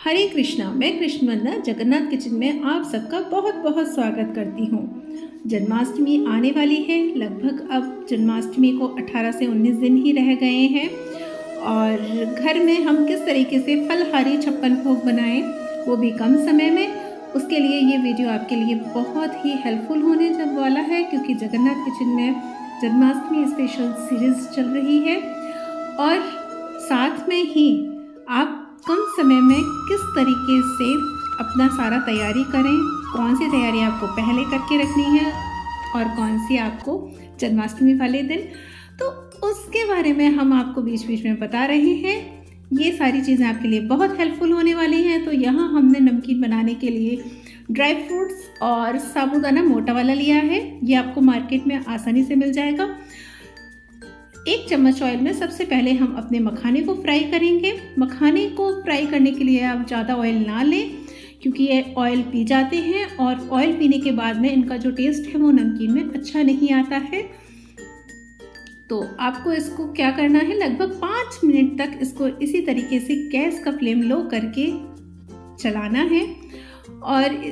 हरे कृष्णा। मैं कृष्ण वंदना जगन्नाथ किचन में आप सबका बहुत बहुत स्वागत करती हूँ। जन्माष्टमी आने वाली है। लगभग अब जन्माष्टमी को 18 से 19 दिन ही रह गए हैं और घर में हम किस तरीके से फलहारी छप्पन भोग बनाएं, वो भी कम समय में, उसके लिए ये वीडियो आपके लिए बहुत ही हेल्पफुल होने वाला है, क्योंकि जगन्नाथ किचन में जन्माष्टमी स्पेशल सीरीज चल रही है और साथ में ही आप कम समय में किस तरीके से अपना सारा तैयारी करें, कौन सी तैयारी आपको पहले करके रखनी है और कौन सी आपको जन्माष्टमी वाले दिन, तो उसके बारे में हम आपको बीच बीच में बता रहे हैं। ये सारी चीज़ें आपके लिए बहुत हेल्पफुल होने वाली हैं। तो यहाँ हमने नमकीन बनाने के लिए ड्राई फ्रूट्स और साबूदाना मोटा वाला लिया है। ये आपको मार्केट में आसानी से मिल जाएगा। 1 चम्मच ऑयल में सबसे पहले हम अपने मखाने को फ्राई करेंगे। मखाने को फ्राई करने के लिए आप ज़्यादा ऑयल ना लें, क्योंकि ये ऑयल पी जाते हैं और ऑयल पीने के बाद में इनका जो टेस्ट है वो नमकीन में अच्छा नहीं आता है। तो आपको इसको क्या करना है, लगभग 5 मिनट तक इसको इसी तरीके से गैस का फ्लेम लो करके चलाना है और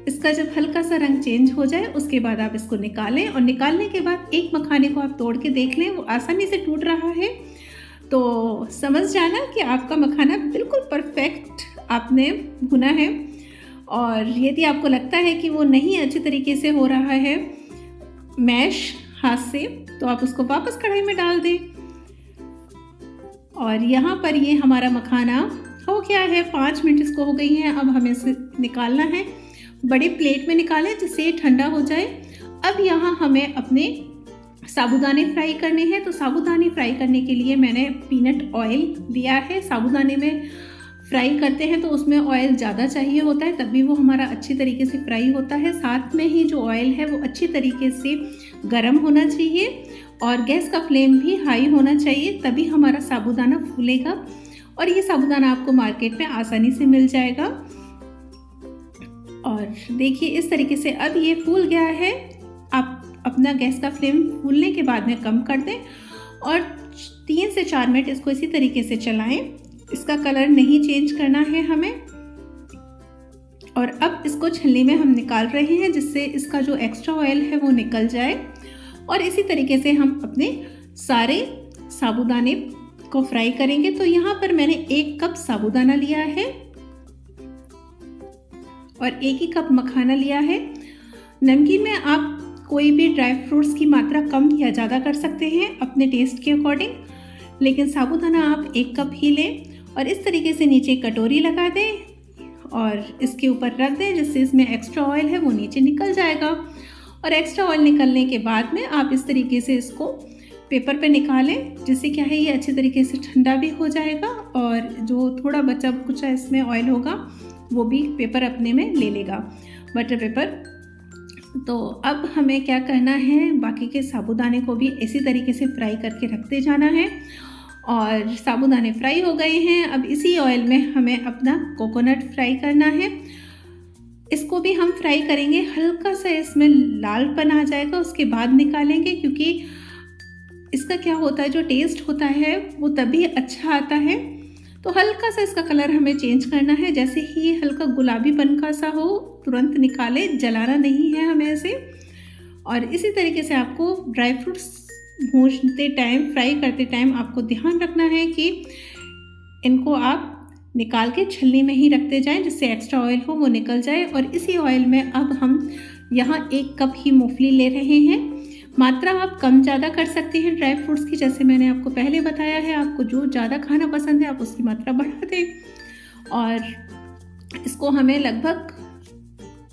इसका जब हल्का सा रंग चेंज हो जाए उसके बाद आप इसको निकालें। और निकालने के बाद एक मखाने को आप तोड़ के देख लें, वो आसानी से टूट रहा है तो समझ जाना कि आपका मखाना बिल्कुल परफेक्ट आपने भुना है। और यदि आपको लगता है कि वो नहीं अच्छी तरीके से हो रहा है मैश हाथ से, तो आप उसको वापस कढ़ाई में डाल दें। और यहाँ पर ये हमारा मखाना हो गया है, 5 मिनट इसको हो गई हैं। अब हमें इसे निकालना है, बड़े प्लेट में निकालें जिससे ठंडा हो जाए। अब यहाँ हमें अपने साबूदाने फ्राई करने हैं। तो साबूदाने फ्राई करने के लिए मैंने पीनट ऑयल लिया है। साबूदाने में फ्राई करते हैं तो उसमें ऑयल ज़्यादा चाहिए होता है, तभी वो हमारा अच्छी तरीके से फ्राई होता है। साथ में ही जो ऑयल है वो अच्छी तरीके से गर्म होना चाहिए और गैस का फ्लेम भी हाई होना चाहिए, तभी हमारा साबूदाना फूलेगा। और ये साबूदाना आपको मार्केट में आसानी से मिल जाएगा। और देखिए इस तरीके से अब ये फूल गया है। आप अपना गैस का फ्लेम फूलने के बाद में कम कर दें और 3 से 4 मिनट इसको इसी तरीके से चलाएं। इसका कलर नहीं चेंज करना है हमें। और अब इसको छलनी में हम निकाल रहे हैं, जिससे इसका जो एक्स्ट्रा ऑयल है वो निकल जाए। और इसी तरीके से हम अपने सारे साबूदाने को फ्राई करेंगे। तो यहाँ पर मैंने 1 कप साबूदाना लिया है और 1 ही कप मखाना लिया है। नमकीन में आप कोई भी ड्राई फ्रूट्स की मात्रा कम या ज़्यादा कर सकते हैं अपने टेस्ट के अकॉर्डिंग, लेकिन साबूदाना आप 1 कप ही लें। और इस तरीके से नीचे कटोरी लगा दें और इसके ऊपर रख दें, जिससे इसमें एक्स्ट्रा ऑयल है वो नीचे निकल जाएगा। और एक्स्ट्रा ऑयल निकलने के बाद में आप इस तरीके से इसको पेपर पे निकालें, जिससे क्या है ये अच्छे तरीके से ठंडा भी हो जाएगा और जो थोड़ा बचा कुछ इसमें ऑयल होगा वो भी पेपर अपने में ले लेगा, बटर पेपर। तो अब हमें क्या करना है, बाकी के साबूदाने को भी इसी तरीके से फ्राई करके रखते जाना है। और साबूदाने फ्राई हो गए हैं। अब इसी ऑयल में हमें अपना कोकोनट फ्राई करना है। इसको भी हम फ्राई करेंगे, हल्का सा इसमें लालपन आ जाएगा उसके बाद निकालेंगे, क्योंकि इसका क्या होता है, जो टेस्ट होता है वो तभी अच्छा आता है। तो हल्का सा इसका कलर हमें चेंज करना है, जैसे ही हल्का गुलाबीपन का सा हो तुरंत निकाले, जलाना नहीं है हमें इसे। और इसी तरीके से आपको ड्राई फ्रूट्स भूनते टाइम, फ्राई करते टाइम आपको ध्यान रखना है कि इनको आप निकाल के छलनी में ही रखते जाएं, जिससे एक्स्ट्रा ऑयल हो वो निकल जाए। और इसी ऑयल में अब हम यहाँ 1 कप ही मूंगफली ले रहे हैं। मात्रा आप कम ज़्यादा कर सकते हैं ड्राई फ्रूट्स की, जैसे मैंने आपको पहले बताया है। आपको जो ज़्यादा खाना पसंद है आप उसकी मात्रा बढ़ा दें। और इसको हमें लगभग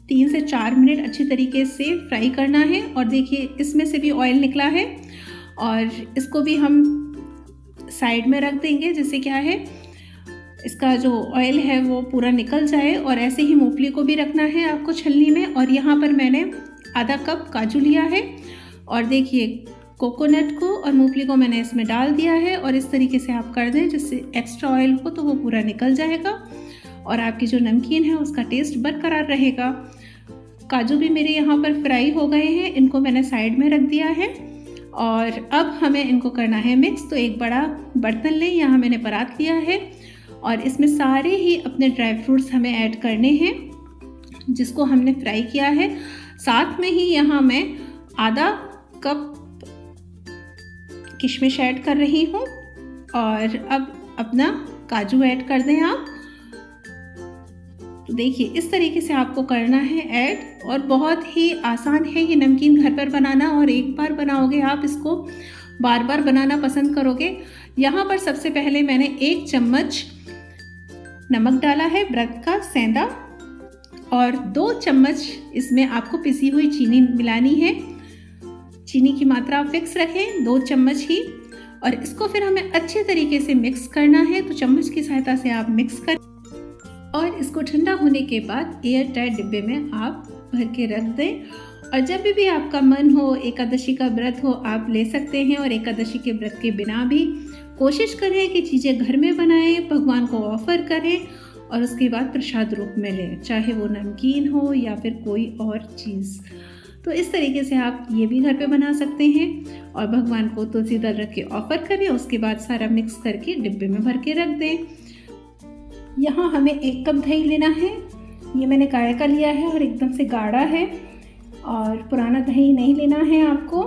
3 से 4 मिनट अच्छी तरीके से फ्राई करना है। और देखिए इसमें से भी ऑयल निकला है और इसको भी हम साइड में रख देंगे, जिससे क्या है इसका जो ऑयल है वो पूरा निकल जाए। और ऐसे ही मूंगफली को भी रखना है आपको छलनी में। और यहाँ पर मैंने आधा कप काजू लिया है और देखिए कोकोनट को और मूंगफली को मैंने इसमें डाल दिया है। और इस तरीके से आप कर दें, जिससे एक्स्ट्रा ऑयल हो तो वो पूरा निकल जाएगा और आपकी जो नमकीन है उसका टेस्ट बरकरार रहेगा। काजू भी मेरे यहाँ पर फ्राई हो गए हैं, इनको मैंने साइड में रख दिया है। और अब हमें इनको करना है मिक्स। तो एक बड़ा बर्तन लें, यहाँ मैंने परात लिया है और इसमें सारे ही अपने ड्राई फ्रूट्स हमें ऐड करने हैं जिसको हमने फ्राई किया है। साथ में ही यहाँ मैं आधा कप किशमिश ऐड कर रही हूँ और अब अपना काजू ऐड कर दें आप। तो देखिए इस तरीके से आपको करना है ऐड, और बहुत ही आसान है ये नमकीन घर पर बनाना, और एक बार बनाओगे आप इसको बार बार बनाना पसंद करोगे। यहाँ पर सबसे पहले मैंने 1 चम्मच नमक डाला है, व्रत का सेंधा, और 2 चम्मच इसमें आपको पिसी हुई चीनी मिलानी है। चीनी की मात्रा आप फिक्स रखें, 2 चम्मच ही, और इसको फिर हमें अच्छे तरीके से मिक्स करना है। तो चम्मच की सहायता से आप मिक्स कर और इसको ठंडा होने के बाद एयर टाइट डिब्बे में आप भर के रख दें। और जब भी आपका मन हो, एकादशी का व्रत हो, आप ले सकते हैं। और एकादशी के व्रत के बिना भी कोशिश करें कि चीज़ें घर में बनाएं, भगवान को ऑफर करें और उसके बाद प्रसाद रूप में लें, चाहे वो नमकीन हो या फिर कोई और चीज़। तो इस तरीके से आप ये भी घर पे बना सकते हैं और भगवान को तुलसी दल रख के ऑफर करें। उसके बाद सारा मिक्स करके डिब्बे में भर के रख दें। यहाँ हमें 1 कप दही लेना है। ये मैंने गाय का लिया है और एकदम से गाढ़ा है, और पुराना दही नहीं लेना है आपको।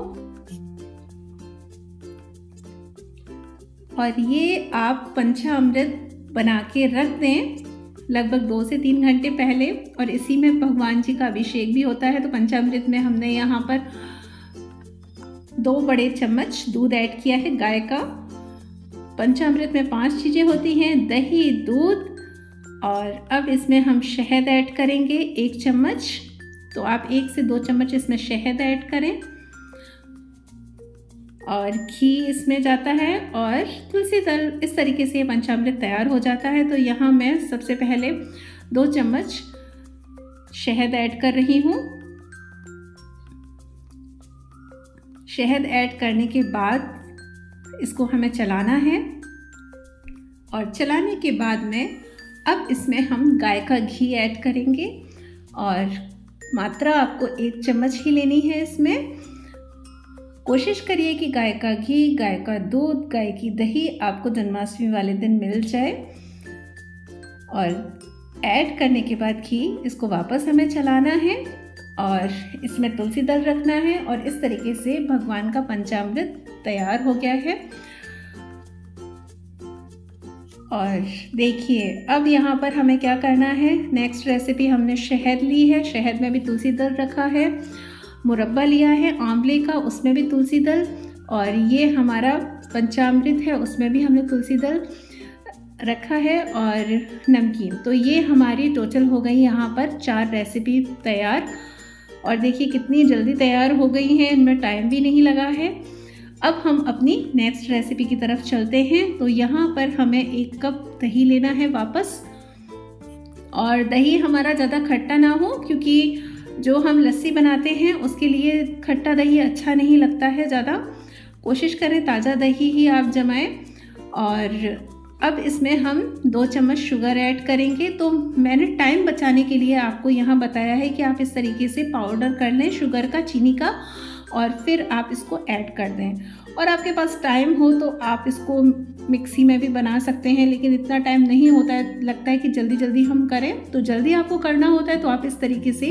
और ये आप पंचामृत बना के रख दें लगभग 2 से 3 घंटे पहले, और इसी में भगवान जी का अभिषेक भी होता है। तो पंचामृत में हमने यहाँ पर 2 बड़े चम्मच दूध ऐड किया है गाय का। पंचामृत में 5 चीज़ें होती हैं, दही, दूध, और अब इसमें हम शहद ऐड करेंगे 1 चम्मच। तो आप 1 से 2 चम्मच इसमें शहद ऐड करें, और घी इसमें जाता है, और तुलसी दल। इस तरीके से ये पंचामृत तैयार हो जाता है। तो यहाँ मैं सबसे पहले 2 चम्मच शहद ऐड कर रही हूँ। शहद ऐड करने के बाद इसको हमें चलाना है, और चलाने के बाद में अब इसमें हम गाय का घी ऐड करेंगे, और मात्रा आपको 1 चम्मच ही लेनी है इसमें। कोशिश करिए कि गाय का घी, गाय का दूध, गाय की दही आपको जन्माष्टमी वाले दिन मिल जाए। और ऐड करने के बाद घी, इसको वापस हमें चलाना है और इसमें तुलसी दल रखना है, और इस तरीके से भगवान का पंचामृत तैयार हो गया है। और देखिए अब यहाँ पर हमें क्या करना है। नेक्स्ट रेसिपी, हमने शहद ली है, शहद में भी तुलसी दल रखा है। मुरब्बा लिया है आंवले का, उसमें भी तुलसी दल, और ये हमारा पंचामृत है, उसमें भी हमने तुलसी दल रखा है, और नमकीन। तो ये हमारी टोटल हो गई यहाँ पर 4 रेसिपी तैयार। और देखिए कितनी जल्दी तैयार हो गई हैं, इनमें टाइम भी नहीं लगा है। अब हम अपनी नेक्स्ट रेसिपी की तरफ चलते हैं। तो यहाँ पर हमें 1 कप दही लेना है वापस, और दही हमारा ज़्यादा खट्टा ना हो, क्योंकि जो हम लस्सी बनाते हैं उसके लिए खट्टा दही अच्छा नहीं लगता है ज़्यादा। कोशिश करें ताज़ा दही ही आप जमाएं। और अब इसमें हम 2 चम्मच शुगर ऐड करेंगे। तो मैंने टाइम बचाने के लिए आपको यहाँ बताया है कि आप इस तरीके से पाउडर कर लें शुगर का, चीनी का, और फिर आप इसको ऐड कर दें। और आपके पास टाइम हो तो आप इसको मिक्सी में भी बना सकते हैं, लेकिन इतना टाइम नहीं होता है, लगता है कि जल्दी जल्दी हम करें। तो जल्दी आपको करना होता है तो आप इस तरीके से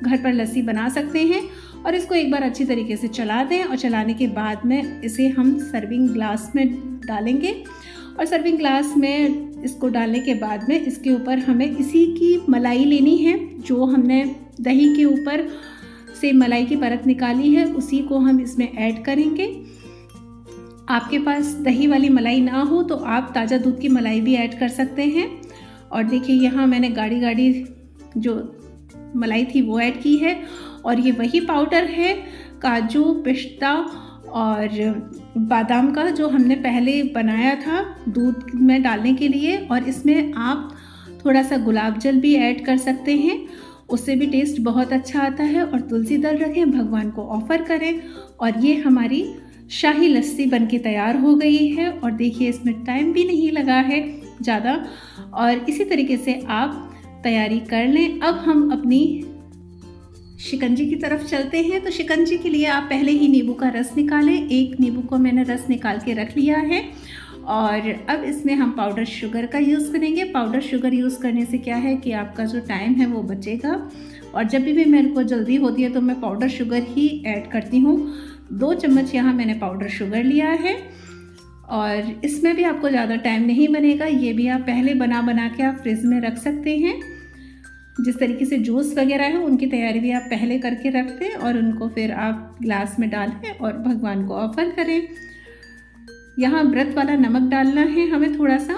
घर पर लस्सी बना सकते हैं। और इसको एक बार अच्छी तरीके से चला दें, और चलाने के बाद में इसे हम सर्विंग ग्लास में डालेंगे। और सर्विंग ग्लास में इसको डालने के बाद में इसके ऊपर हमें इसी की मलाई लेनी है, जो हमने दही के ऊपर से मलाई की परत निकाली है, उसी को हम इसमें ऐड करेंगे। आपके पास दही वाली मलाई ना हो तो आप ताज़ा दूध की मलाई भी ऐड कर सकते हैं। और देखिए यहाँ मैंने गाढ़ी गाढ़ी जो मलाई थी वो ऐड की है, और ये वही पाउडर है काजू, पिस्ता और बादाम का, जो हमने पहले बनाया था दूध में डालने के लिए। और इसमें आप थोड़ा सा गुलाब जल भी ऐड कर सकते हैं, उससे भी टेस्ट बहुत अच्छा आता है। और तुलसी दल रखें, भगवान को ऑफर करें, और ये हमारी शाही लस्सी बनके तैयार हो गई है। और देखिए इसमें टाइम भी नहीं लगा है ज़्यादा, और इसी तरीके से आप तैयारी कर लें। अब हम अपनी शिकंजी की तरफ चलते हैं। तो शिकंजी के लिए आप पहले ही नींबू का रस निकालें। 1 नींबू को मैंने रस निकाल के रख लिया है, और अब इसमें हम पाउडर शुगर का यूज़ करेंगे। पाउडर शुगर यूज़ करने से क्या है कि आपका जो टाइम है वो बचेगा, और जब भी मेरे को जल्दी होती है तो मैं पाउडर शुगर ही ऐड करती हूँ। 2 चम्मच यहाँ मैंने पाउडर शुगर लिया है, और इसमें भी आपको ज़्यादा टाइम नहीं बनेगा। ये भी आप पहले बना के आप फ्रिज में रख सकते हैं। जिस तरीके से जूस वगैरह है उनकी तैयारी भी आप पहले करके रख दें, और उनको फिर आप ग्लास में डालें और भगवान को ऑफर करें। यहाँ व्रत वाला नमक डालना है हमें थोड़ा सा,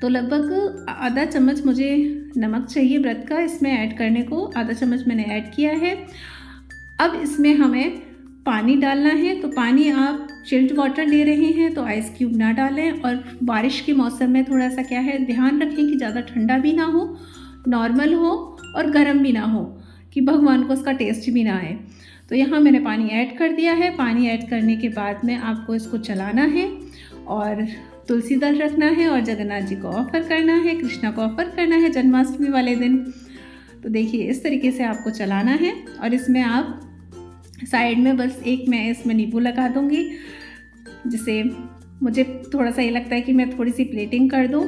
तो लगभग आधा चम्मच मुझे नमक चाहिए व्रत का इसमें ऐड करने को। आधा चम्मच मैंने ऐड किया है। अब इसमें हमें पानी डालना है, तो पानी आप चिल्ड वाटर ले रहे हैं तो आइस क्यूब ना डालें, और बारिश के मौसम में थोड़ा सा क्या है ध्यान रखें कि ज़्यादा ठंडा भी ना हो, नॉर्मल हो और गर्म भी ना हो, कि भगवान को उसका टेस्ट भी ना आए। तो यहाँ मैंने पानी ऐड कर दिया है। पानी ऐड करने के बाद में आपको इसको चलाना है, और तुलसी दल रखना है, और जगन्नाथ जी को ऑफर करना है, कृष्णा को ऑफर करना है जन्माष्टमी वाले दिन। तो देखिए इस तरीके से आपको चलाना है, और इसमें आप साइड में बस एक मैं इसमें नींबू लगा दूँगी, जिसे मुझे थोड़ा सा ये लगता है कि मैं थोड़ी सी प्लेटिंग कर दूँ।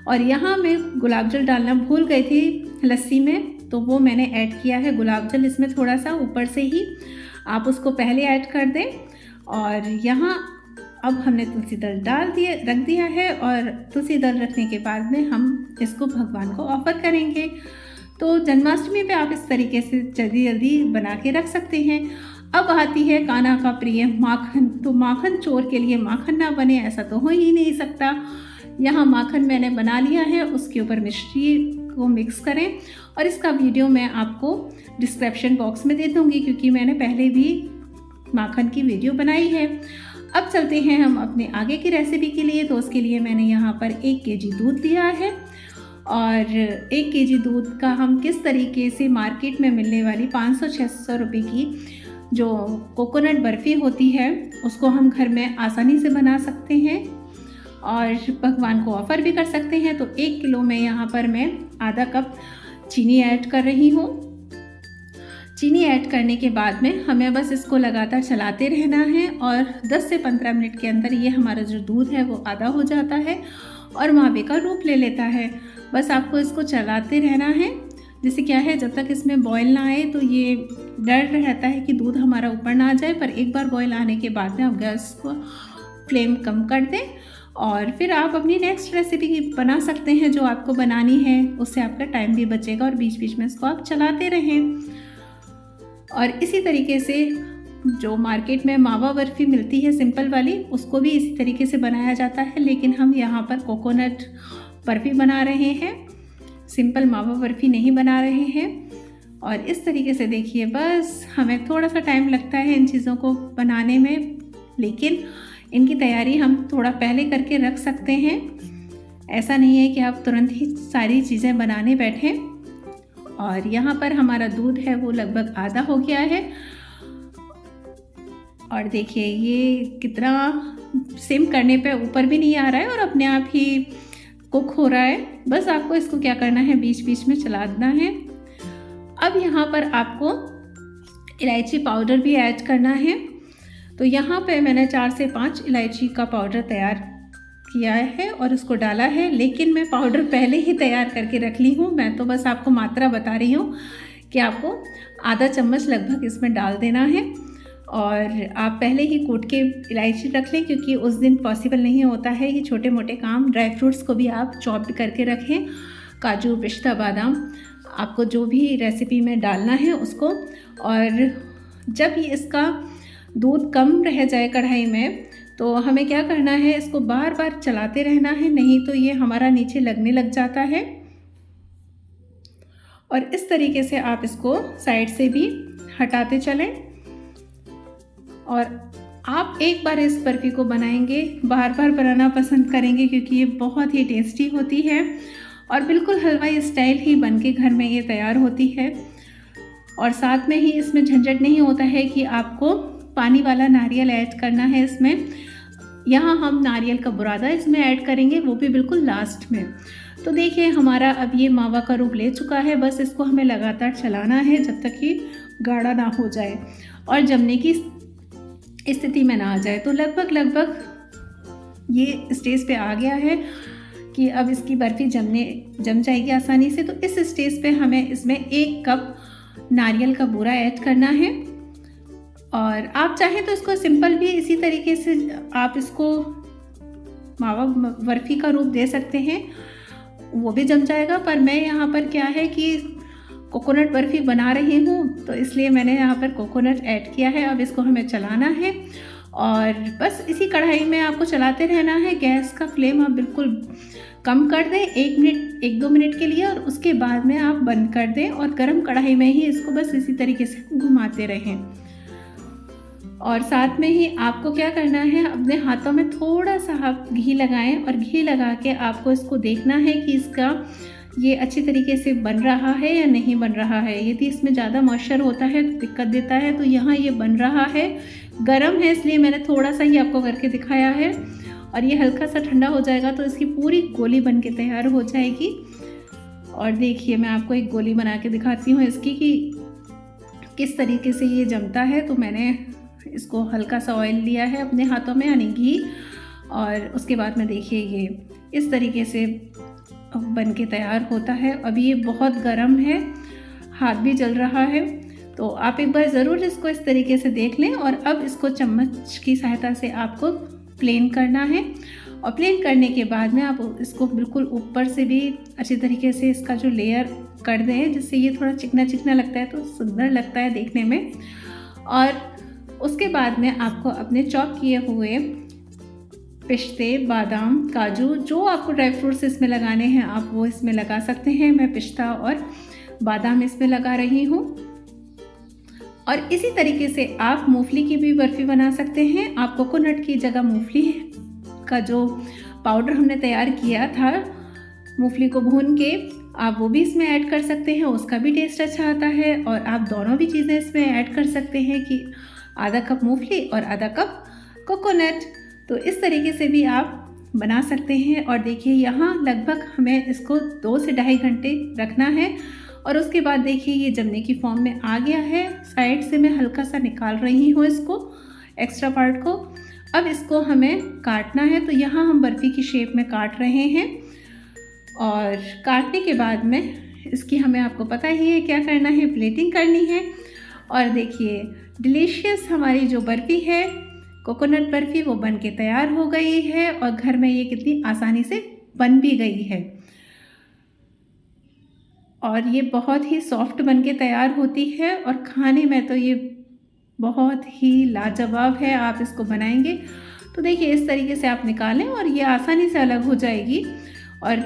और यहाँ मैं गुलाब जल डालना भूल गई थी लस्सी में, तो वो मैंने ऐड किया है गुलाब जल इसमें थोड़ा सा ऊपर से ही, आप उसको पहले ऐड कर दें। और यहाँ अब हमने तुलसी दल रख दिया है, और तुलसी दल रखने के बाद में हम इसको भगवान को ऑफर करेंगे। तो जन्माष्टमी पे आप इस तरीके से जल्दी जल्दी बना के रख सकते हैं। अब आती है कान्हा का प्रिय माखन। तो माखन चोर के लिए माखन ना बने ऐसा तो हो ही नहीं सकता। यहाँ माखन मैंने बना लिया है, उसके ऊपर मिश्री को मिक्स करें, और इसका वीडियो मैं आपको डिस्क्रिप्शन बॉक्स में दे दूँगी, क्योंकि मैंने पहले भी माखन की वीडियो बनाई है। अब चलते हैं हम अपने आगे की रेसिपी के लिए। तो उसके लिए मैंने यहाँ पर 1 kg दूध लिया है, और 1 kg दूध का हम किस तरीके से मार्केट में मिलने वाली 500-600 रुपये की जो कोकोनट बर्फ़ी होती है उसको हम घर में आसानी से बना सकते हैं, और भगवान को ऑफ़र भी कर सकते हैं। तो 1 किलो में यहाँ पर मैं आधा कप चीनी ऐड कर रही हूँ। चीनी ऐड करने के बाद में हमें बस इसको लगातार चलाते रहना है, और 10 से 15 मिनट के अंदर ये हमारा जो दूध है वो आधा हो जाता है और मावे का रूप ले लेता है। बस आपको इसको चलाते रहना है, जिससे क्या है जब तक इसमें बॉयल ना आए तो ये डर रहता है कि दूध हमारा ऊपर ना आ जाए। पर एक बार बॉयल आने के बाद में आप गैस को फ्लेम कम कर दें, और फिर आप अपनी नेक्स्ट रेसिपी बना सकते हैं जो आपको बनानी है। उससे आपका टाइम भी बचेगा, और बीच बीच में इसको आप चलाते रहें। और इसी तरीके से जो मार्केट में मावा बर्फ़ी मिलती है सिंपल वाली, उसको भी इसी तरीके से बनाया जाता है, लेकिन हम यहाँ पर कोकोनट बर्फ़ी बना रहे हैं, सिंपल मावा बर्फ़ी नहीं बना रहे हैं। और इस तरीके से देखिए, बस हमें थोड़ा सा टाइम लगता है इन चीज़ों को बनाने में, लेकिन इनकी तैयारी हम थोड़ा पहले करके रख सकते हैं। ऐसा नहीं है कि आप तुरंत ही सारी चीज़ें बनाने बैठें। और यहाँ पर हमारा दूध है वो लगभग आधा हो गया है, और देखिए ये कितना सिम करने पे ऊपर भी नहीं आ रहा है और अपने आप ही कुक हो रहा है। बस आपको इसको क्या करना है, बीच बीच में चलाना है। अब यहाँ पर आपको इलायची पाउडर भी ऐड करना है। तो यहाँ पे मैंने 4 से 5 इलायची का पाउडर तैयार किया है और उसको डाला है, लेकिन मैं पाउडर पहले ही तैयार करके रख ली हूँ। मैं तो बस आपको मात्रा बता रही हूँ कि आपको आधा चम्मच लगभग इसमें डाल देना है, और आप पहले ही कूट के इलायची रख लें, क्योंकि उस दिन पॉसिबल नहीं होता है ये छोटे मोटे काम। ड्राई फ्रूट्स को भी आप चॉप्ड करके रखें, काजू पिस्ता बादाम, आपको जो भी रेसिपी में डालना है उसको। और जब ये इसका दूध कम रह जाए कढ़ाई में, तो हमें क्या करना है, इसको बार बार चलाते रहना है, नहीं तो ये हमारा नीचे लगने लग जाता है। और इस तरीके से आप इसको साइड से भी हटाते चलें। और आप एक बार इस बर्फ़ी को बनाएंगे, बार बार बनाना पसंद करेंगे, क्योंकि ये बहुत ही टेस्टी होती है और बिल्कुल हलवाई स्टाइल ही बन के घर में ये तैयार होती है। और साथ में ही इसमें झंझट नहीं होता है कि आपको पानी वाला नारियल ऐड करना है इसमें। यहाँ हम नारियल का बुरादा इसमें ऐड करेंगे, वो भी बिल्कुल लास्ट में। तो देखिए हमारा अब ये मावा का रूप ले चुका है। बस इसको हमें लगातार चलाना है जब तक कि गाढ़ा ना हो जाए और जमने की स्थिति में ना आ जाए। तो लगभग ये स्टेज पे आ गया है कि अब इसकी बर्फ़ी जम जाएगी आसानी से। तो इस स्टेज पे हमें इसमें 1 कप नारियल का बूरा ऐड करना है। और आप चाहें तो इसको सिंपल भी इसी तरीके से आप इसको मावा बर्फ़ी का रूप दे सकते हैं, वो भी जम जाएगा। पर मैं यहाँ पर क्या है कि कोकोनट बर्फ़ी बना रही हूँ, तो इसलिए मैंने यहाँ पर कोकोनट ऐड किया है। अब इसको हमें चलाना है और बस इसी कढ़ाई में आपको चलाते रहना है। गैस का फ्लेम आप बिल्कुल कम कर दें 1-2 मिनट के लिए, और उसके बाद में आप बंद कर दें और गरम कढ़ाई में ही इसको बस इसी तरीके से घुमाते रहें। और साथ में ही आपको क्या करना है, अपने हाथों में थोड़ा सा आप घी लगाएं और घी लगा के आपको इसको देखना है कि इसका ये अच्छी तरीके से बन रहा है या नहीं बन रहा है। यदि इसमें ज़्यादा मॉइस्चर होता है तो दिक्कत देता है। तो यहाँ ये बन रहा है, गरम है इसलिए मैंने थोड़ा सा ही आपको करके दिखाया है। और ये हल्का सा ठंडा हो जाएगा तो इसकी पूरी गोली बन के तैयार हो जाएगी। और देखिए मैं आपको एक गोली बना के दिखाती हूँ इसकी कि किस तरीके से ये जमता है। तो मैंने इसको हल्का सा ऑयल लिया है अपने हाथों में, यानी घी, और उसके बाद में देखिए ये इस तरीके से बन के तैयार होता है। अभी ये बहुत गर्म है, हाथ भी जल रहा है, तो आप एक बार ज़रूर इसको इस तरीके से देख लें। और अब इसको चम्मच की सहायता से आपको प्लेन करना है। और प्लेन करने के बाद में आप इसको बिल्कुल ऊपर से भी अच्छी तरीके से इसका जो लेयर कर दें, जिससे ये थोड़ा चिकना चिकना लगता है तो सुंदर लगता है देखने में। और उसके बाद में आपको अपने चॉप किए हुए पिस्ते, बादाम, काजू, जो आपको ड्राई फ्रूट्स इसमें लगाने हैं आप वो इसमें लगा सकते हैं। मैं पिस्ता और बादाम इसमें लगा रही हूँ। और इसी तरीके से आप मूंगफली की भी बर्फ़ी बना सकते हैं। आप कोकोनट की जगह मूंगफली का जो पाउडर हमने तैयार किया था, मूंगफली को भून के, आप वो भी इसमें ऐड कर सकते हैं, उसका भी टेस्ट अच्छा आता है। और आप दोनों भी चीज़ें इसमें ऐड कर सकते हैं कि आधा कप मूंगफली और आधा कप कोकोनट। तो इस तरीके से भी आप बना सकते हैं। और देखिए यहाँ लगभग हमें इसको 2 से ढाई घंटे रखना है। और उसके बाद देखिए ये जमने की फॉर्म में आ गया है। साइड से मैं हल्का सा निकाल रही हूँ इसको, एक्स्ट्रा पार्ट को। अब इसको हमें काटना है, तो यहाँ हम बर्फ़ी की शेप में काट रहे हैं। और काटने के बाद में इसकी हमें, आपको पता ही है क्या करना है, प्लेटिंग करनी है। और देखिए डिलीशियस हमारी जो बर्फ़ी है, कोकोनट बर्फ़ी, वो बन के तैयार हो गई है। और घर में ये कितनी आसानी से बन भी गई है। और ये बहुत ही सॉफ्ट बन के तैयार होती है और खाने में तो ये बहुत ही लाजवाब है। आप इसको बनाएंगे तो देखिए इस तरीके से आप निकालें और ये आसानी से अलग हो जाएगी। और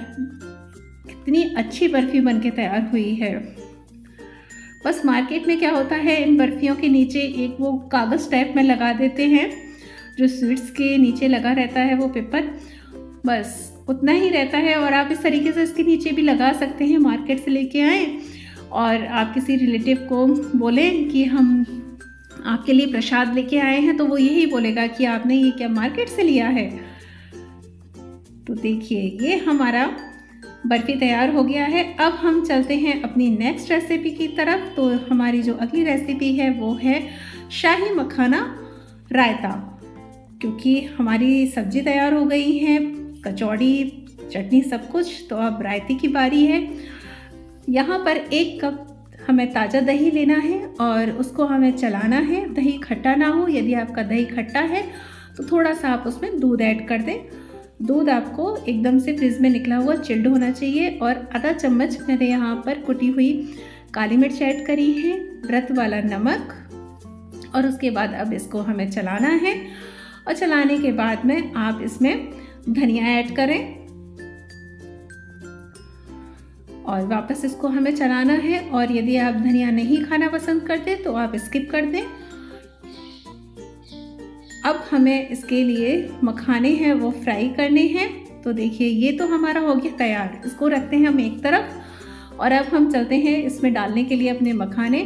कितनी अच्छी बर्फ़ी बन के तैयार हुई है। बस मार्केट में क्या होता है, इन बर्फ़ियों के नीचे एक वो कागज़ टाइप में लगा देते हैं, जो स्वीट्स के नीचे लगा रहता है वो पेपर, बस उतना ही रहता है। और आप इस तरीके से इसके नीचे भी लगा सकते हैं, मार्केट से लेके आएँ और आप किसी रिलेटिव को बोलें कि हम आपके लिए प्रसाद लेके आए हैं, तो वो यही बोलेगा कि आपने ये क्या मार्केट से लिया है। तो देखिए ये हमारा बर्फ़ी तैयार हो गया है। अब हम चलते हैं अपनी नेक्स्ट रेसिपी की तरफ। तो हमारी जो अगली रेसिपी है वो है शाही मखाना रायता। क्योंकि हमारी सब्ज़ी तैयार हो गई है, कचौड़ी, चटनी, सब कुछ, तो अब रायते की बारी है। यहाँ पर 1 कप हमें ताज़ा दही लेना है और उसको हमें चलाना है। दही खट्टा ना हो, यदि आपका दही खट्टा है तो थोड़ा सा आप उसमें दूध ऐड कर दें। दूध आपको एकदम से फ्रिज में निकला हुआ चिल्ड होना चाहिए। और आधा चम्मच मैंने यहाँ पर कुटी हुई काली मिर्च ऐड करी है, व्रत वाला नमक। और उसके बाद अब इसको हमें चलाना है। और चलाने के बाद में आप इसमें धनिया ऐड करें और वापस इसको हमें चलाना है। और यदि आप धनिया नहीं खाना पसंद करते तो आप स्किप कर दें। अब हमें इसके लिए मखाने हैं वो फ्राई करने हैं। तो देखिए ये तो हमारा हो गया तैयार, इसको रखते हैं हम एक तरफ। और अब हम चलते हैं इसमें डालने के लिए अपने मखाने।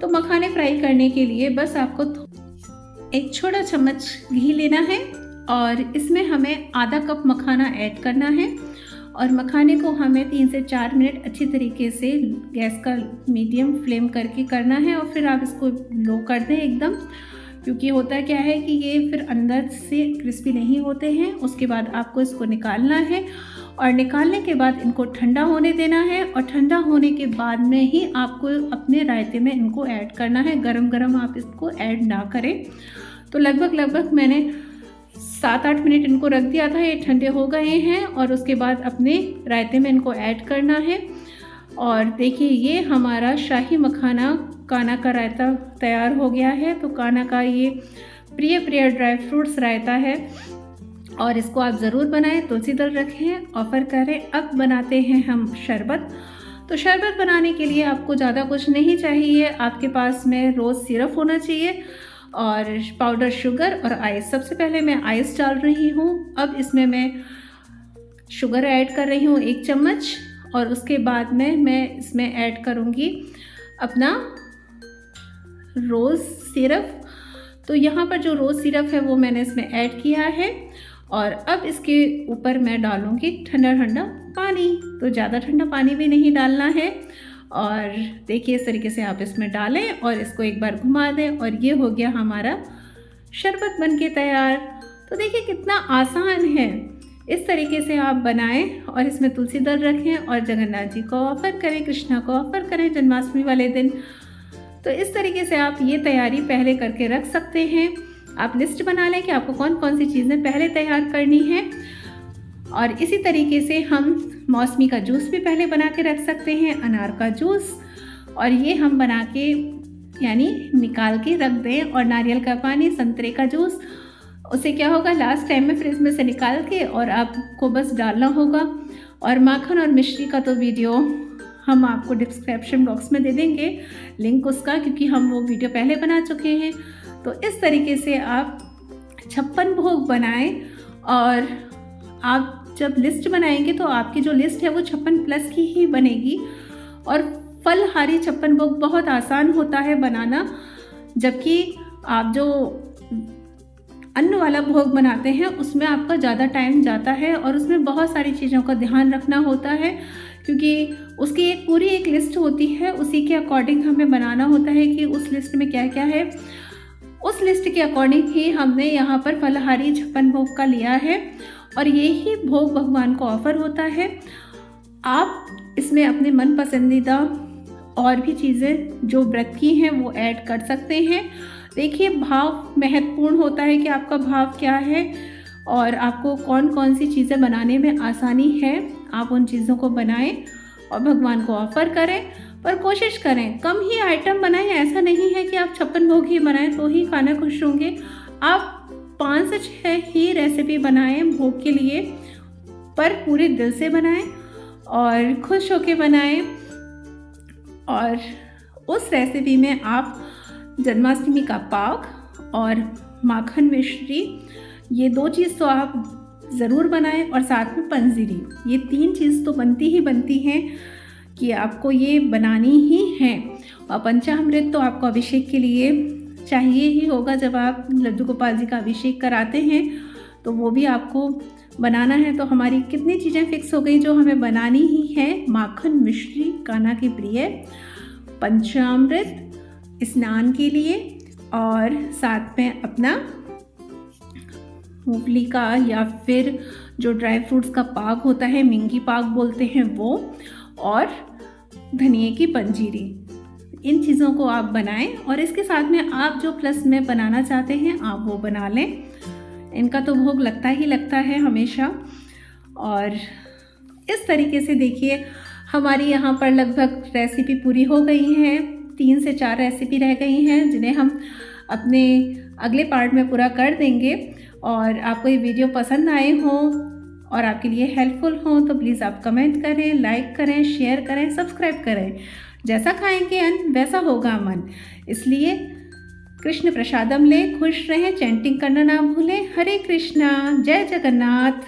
तो मखाने फ्राई करने के लिए बस आपको एक छोटा चम्मच घी लेना है और इसमें हमें आधा कप मखाना ऐड करना है। और मखाने को हमें 3 से 4 मिनट अच्छी तरीके से गैस का मीडियम फ्लेम करके करना है। और फिर आप इसको लो कर दें एकदम, क्योंकि होता क्या है कि ये फिर अंदर से क्रिस्पी नहीं होते हैं। उसके बाद आपको इसको निकालना है और निकालने के बाद इनको ठंडा होने देना है और ठंडा होने के बाद में ही आपको अपने रायते में इनको ऐड करना है। गरम गरम आप इसको ऐड ना करें। तो लगभग मैंने 7-8 मिनट इनको रख दिया था, ये ठंडे हो गए हैं और उसके बाद अपने रायते में इनको ऐड करना है। और देखिए ये हमारा शाही मखाना काना का रायता तैयार हो गया है। तो काना का ये प्रिय ड्राई फ्रूट्स रायता है और इसको आप ज़रूर बनाएं, तुलसी दल रखें, ऑफ़र करें। अब बनाते हैं हम शरबत। तो शरबत बनाने के लिए आपको ज़्यादा कुछ नहीं चाहिए, आपके पास में रोज़ सिरप होना चाहिए और पाउडर शुगर और आइस। सबसे पहले मैं आइस डाल रही हूँ। अब इसमें मैं शुगर ऐड कर रही हूँ 1 चम्मच और उसके बाद में मैं इसमें ऐड करूँगी अपना रोज़ सिरप। तो यहाँ पर जो रोज़ सिरप है वो मैंने इसमें ऐड किया है और अब इसके ऊपर मैं डालूँगी ठंडा पानी। तो ज़्यादा ठंडा पानी भी नहीं डालना है और देखिए इस तरीके से आप इसमें डालें और इसको एक बार घुमा दें और ये हो गया हमारा शरबत बनके तैयार। तो देखिए कितना आसान है, इस तरीके से आप बनाएं और इसमें तुलसी दल रखें और जगन्नाथ जी को ऑफ़र करें, कृष्णा को ऑफ़र करें जन्माष्टमी वाले दिन। तो इस तरीके से आप ये तैयारी पहले करके रख सकते हैं। आप लिस्ट बना लें कि आपको कौन कौन सी चीज़ें पहले तैयार करनी है। और इसी तरीके से हम मौसमी का जूस भी पहले बना के रख सकते हैं, अनार का जूस, और ये हम बना के यानी निकाल के रख दें। और नारियल का पानी, संतरे का जूस, उससे क्या होगा लास्ट टाइम में फ्रिज में से निकाल के और आपको बस डालना होगा। और माखन और मिश्री का तो वीडियो हम आपको डिस्क्रिप्शन बॉक्स में दे देंगे लिंक उसका, क्योंकि हम वो वीडियो पहले बना चुके हैं। तो इस तरीके से आप 56 भोग बनाएं और आप जब लिस्ट बनाएंगे तो आपकी जो लिस्ट है वो 56+ की ही बनेगी। और फलहारी 56 भोग बहुत आसान होता है बनाना, जबकि आप जो अन्न वाला भोग बनाते हैं उसमें आपका ज़्यादा टाइम जाता है और उसमें बहुत सारी चीज़ों का ध्यान रखना होता है, क्योंकि उसकी एक पूरी लिस्ट होती है। उसी के अकॉर्डिंग हमें बनाना होता है कि उस लिस्ट में क्या क्या है। उस लिस्ट के अकॉर्डिंग ही हमने यहाँ पर फलहारी 56 भोग का लिया है और यही भोग भगवान को ऑफ़र होता है। आप इसमें अपने मन पसंदीदा और भी चीज़ें जो व्रत की हैं वो ऐड कर सकते हैं। देखिए भाव महत्वपूर्ण होता है कि आपका भाव क्या है और आपको कौन कौन सी चीज़ें बनाने में आसानी है। आप उन चीज़ों को बनाएं और भगवान को ऑफ़र करें, पर कोशिश करें कम ही आइटम बनाएं। ऐसा नहीं है कि आप 56 भोग ही बनाएं तो ही खाना खुश होंगे। आप 5 से 6 ही रेसिपी बनाएं भोग के लिए, पर पूरे दिल से बनाएं और खुश होके बनाएं। और उस रेसिपी में आप जन्माष्टमी का पाक और माखन मिश्री, ये 2 चीज़ तो आप ज़रूर बनाएं और साथ में पंजीरी, ये 3 चीज़ तो बनती ही बनती हैं कि आपको ये बनानी ही है। और पंचामृत तो आपको अभिषेक के लिए चाहिए ही होगा। जब आप लड्डू गोपाल जी का अभिषेक कराते हैं तो वो भी आपको बनाना है। तो हमारी कितनी चीज़ें फिक्स हो गई जो हमें बनानी ही है। माखन मिश्री कान्हा की प्रिय, पंचामृत स्नान के लिए, और साथ में अपना मूंगफली का या फिर जो ड्राई फ्रूट्स का पाक होता है, मिंगी पाक बोलते हैं वो, और धनिए की पंजीरी। इन चीज़ों को आप बनाएं और इसके साथ में आप जो प्लस में बनाना चाहते हैं आप वो बना लें। इनका तो भोग लगता ही लगता है हमेशा। और इस तरीके से देखिए हमारी यहाँ पर लगभग रेसिपी पूरी हो गई है। 3 से 4 रेसिपी रह गई हैं जिन्हें हम अपने अगले पार्ट में पूरा कर देंगे। और आपको ये वीडियो पसंद आए हों और आपके लिए हेल्पफुल हों तो प्लीज़ आप कमेंट करें, लाइक करें, शेयर करें, सब्सक्राइब करें। जैसा खाएंगे अन्न वैसा होगा मन। इसलिए कृष्ण प्रसादम लें, खुश रहें, चैंटिंग करना ना भूलें। हरे कृष्णा, जय जगन्नाथ।